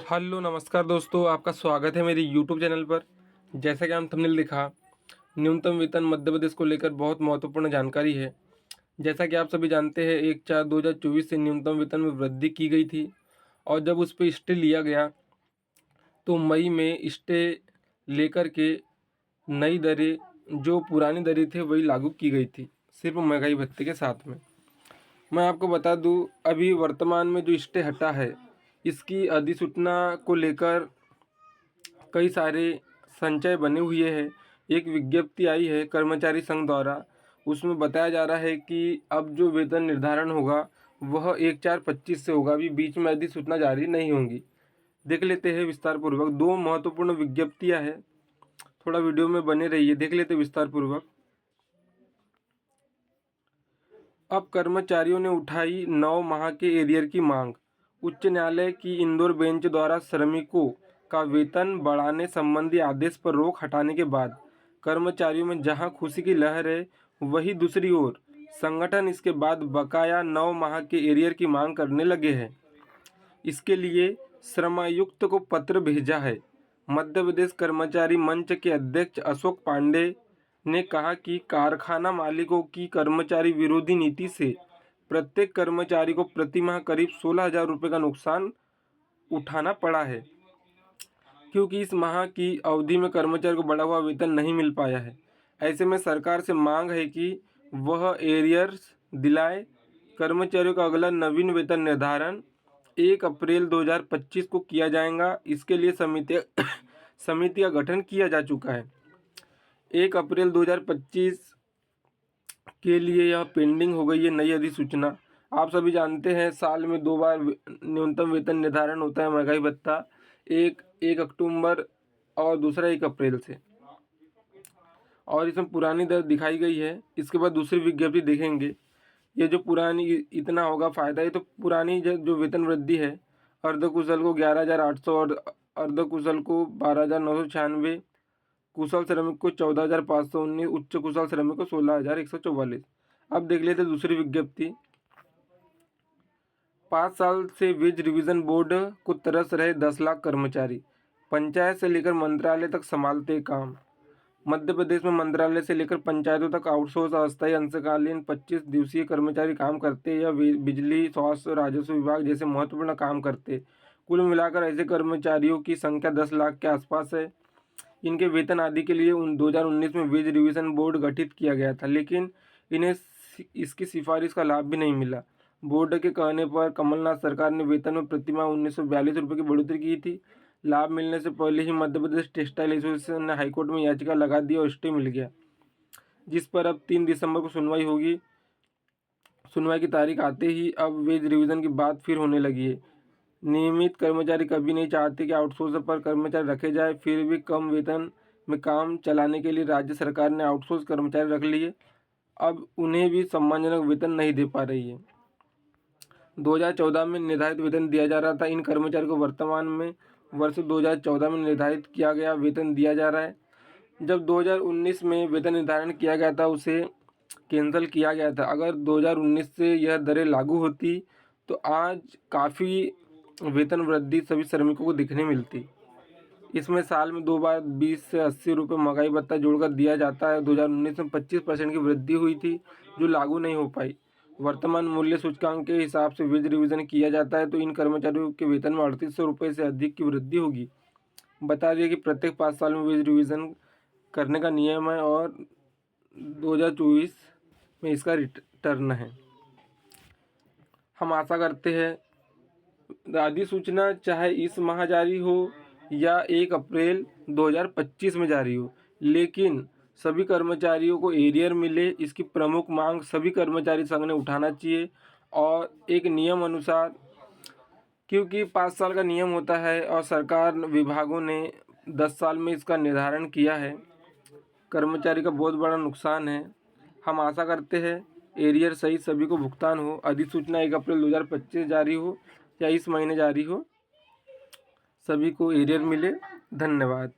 Hello नमस्कार दोस्तों, आपका स्वागत है मेरे यूट्यूब चैनल पर। जैसा कि हम थंबनेल लिखा, न्यूनतम वेतन मध्य प्रदेश को लेकर बहुत महत्वपूर्ण जानकारी है। जैसा कि आप सभी जानते हैं, 1/4/2024 से न्यूनतम वेतन में वृद्धि की गई थी और जब उस पर स्टे लिया गया तो मई में स्टे लेकर के नई दरें, जो पुरानी दरें थी वही लागू की गई थी, सिर्फ महंगाई भत्ते के साथ में। मैं आपको बता दूं, अभी वर्तमान में जो स्टे हटा है, इसकी अधिसूचना को लेकर कई सारे संचय बने हुए हैं। एक विज्ञप्ति आई है कर्मचारी संघ द्वारा, उसमें बताया जा रहा है कि अब जो वेतन निर्धारण होगा वह 1/4/25 से होगा। अभी बीच में अधिसूचना जारी नहीं होंगी। देख लेते हैं विस्तार पूर्वक। दो महत्वपूर्ण विज्ञप्तियां हैं, थोड़ा वीडियो में बने रहिए, देख लेते हैं विस्तार पूर्वक। अब कर्मचारियों ने उठाई 9 माह के एरियर की मांग। उच्च न्यायालय की इंदौर बेंच द्वारा श्रमिकों का वेतन बढ़ाने संबंधी आदेश पर रोक हटाने के बाद कर्मचारियों में जहां खुशी की लहर है, वहीं दूसरी ओर संगठन इसके बाद बकाया 9 माह के एरियर की मांग करने लगे हैं। इसके लिए श्रमायुक्त को पत्र भेजा है। मध्य प्रदेश कर्मचारी मंच के अध्यक्ष अशोक पांडे ने कहा कि कारखाना मालिकों की कर्मचारी विरोधी नीति से प्रत्येक कर्मचारी को प्रति माह करीब 16,000 रुपये का नुकसान उठाना पड़ा है, क्योंकि इस माह की अवधि में कर्मचारी को बढ़ा हुआ वेतन नहीं मिल पाया है। ऐसे में सरकार से मांग है कि वह एरियर्स दिलाए। कर्मचारियों का अगला नवीन वेतन निर्धारण 1 अप्रैल 2025 को किया जाएगा। इसके लिए समिति का गठन किया जा चुका है। 1 अप्रैल 2025 के लिए यह पेंडिंग हो गई है नई अधिसूचना। आप सभी जानते हैं, साल में 2 बार न्यूनतम वेतन निर्धारण होता है, महंगाई भत्ता, एक 1 अक्टूबर और दूसरा 1 अप्रैल से। और इसमें पुरानी दर दिखाई गई है। इसके बाद दूसरी विज्ञप्ति देखेंगे। ये जो पुरानी इतना होगा फ़ायदा, ये तो पुरानी जो वेतन वृद्धि है, अर्धकुशल को 11,800 और अर्धकुशल को 12,996, कुशल श्रमिक को 14,519, उच्च कुशल श्रमिक को 16,144। अब देख लेते दूसरी विज्ञप्ति। 5 साल से वेज रिवीजन बोर्ड को तरस रहे 10 लाख कर्मचारी, पंचायत से लेकर मंत्रालय तक संभालते काम। मध्य प्रदेश में मंत्रालय से लेकर पंचायतों तक आउटसोर्स अस्थायी अंशकालीन 25 दिवसीय कर्मचारी काम करते या बिजली, स्वास्थ्य, राजस्व विभाग जैसे महत्वपूर्ण काम करते। कुल मिलाकर ऐसे कर्मचारियों की संख्या 10 लाख के आसपास है। इनके वेतन आदि के लिए 2019 में वेज रिवीजन बोर्ड गठित किया गया था, लेकिन इन्हें इसकी सिफारिश का लाभ भी नहीं मिला। बोर्ड के कहने पर कमलनाथ सरकार ने वेतन में प्रतिमाह 1942 रुपये की बढ़ोतरी की थी। लाभ मिलने से पहले ही मध्य प्रदेश टेक्सटाइल एसोसिएशन ने हाईकोर्ट में याचिका लगा दी और स्टे मिल गया, जिस पर अब 3 दिसंबर को सुनवाई होगी। सुनवाई की तारीख आते ही अब वेज रिवीजन की बात फिर होने लगी है। नियमित कर्मचारी कभी नहीं चाहते कि आउटसोर्स पर कर्मचारी रखे जाए, फिर भी कम वेतन में काम चलाने के लिए राज्य सरकार ने आउटसोर्स कर्मचारी रख लिए। अब उन्हें भी सम्मानजनक वेतन नहीं दे पा रही है। 2014 में निर्धारित वेतन दिया जा रहा था। इन कर्मचारियों को वर्तमान में वर्ष 2014 में निर्धारित किया गया वेतन दिया जा रहा है। जब 2019 में वेतन निर्धारण किया गया था, उसे कैंसिल किया गया था। अगर 2019 से यह दरें लागू होती तो आज काफ़ी वेतन वृद्धि सभी श्रमिकों को दिखने मिलती। इसमें साल में 2 बार 20 से 80 रुपये महंगाई भत्ता जोड़कर दिया जाता है। 2019 में 25% की वृद्धि हुई थी, जो लागू नहीं हो पाई। वर्तमान मूल्य सूचकांक के हिसाब से वेज रिवीजन किया जाता है तो इन कर्मचारियों के वेतन में 3800 रुपये से अधिक की वृद्धि होगी। बता दिए कि प्रत्येक 5 साल में वेज रिवीजन करने का नियम है और 2024 में इसका रिटर्न है। हम आशा करते हैं अधिसूचना चाहे इस माह जारी हो या 1 अप्रैल 2025 में जारी हो, लेकिन सभी कर्मचारियों को एरियर मिले, इसकी प्रमुख मांग सभी कर्मचारी संघ ने उठाना चाहिए। और एक नियम अनुसार, क्योंकि 5 साल का नियम होता है और सरकार विभागों ने 10 साल में इसका निर्धारण किया है, कर्मचारी का बहुत बड़ा नुकसान है। हम आशा करते हैं एरियर सहित सभी को भुगतान हो। अधिसूचना 1 अप्रैल 2025 जारी हो या इस महीने जारी हो, सभी को एरियर मिले। धन्यवाद।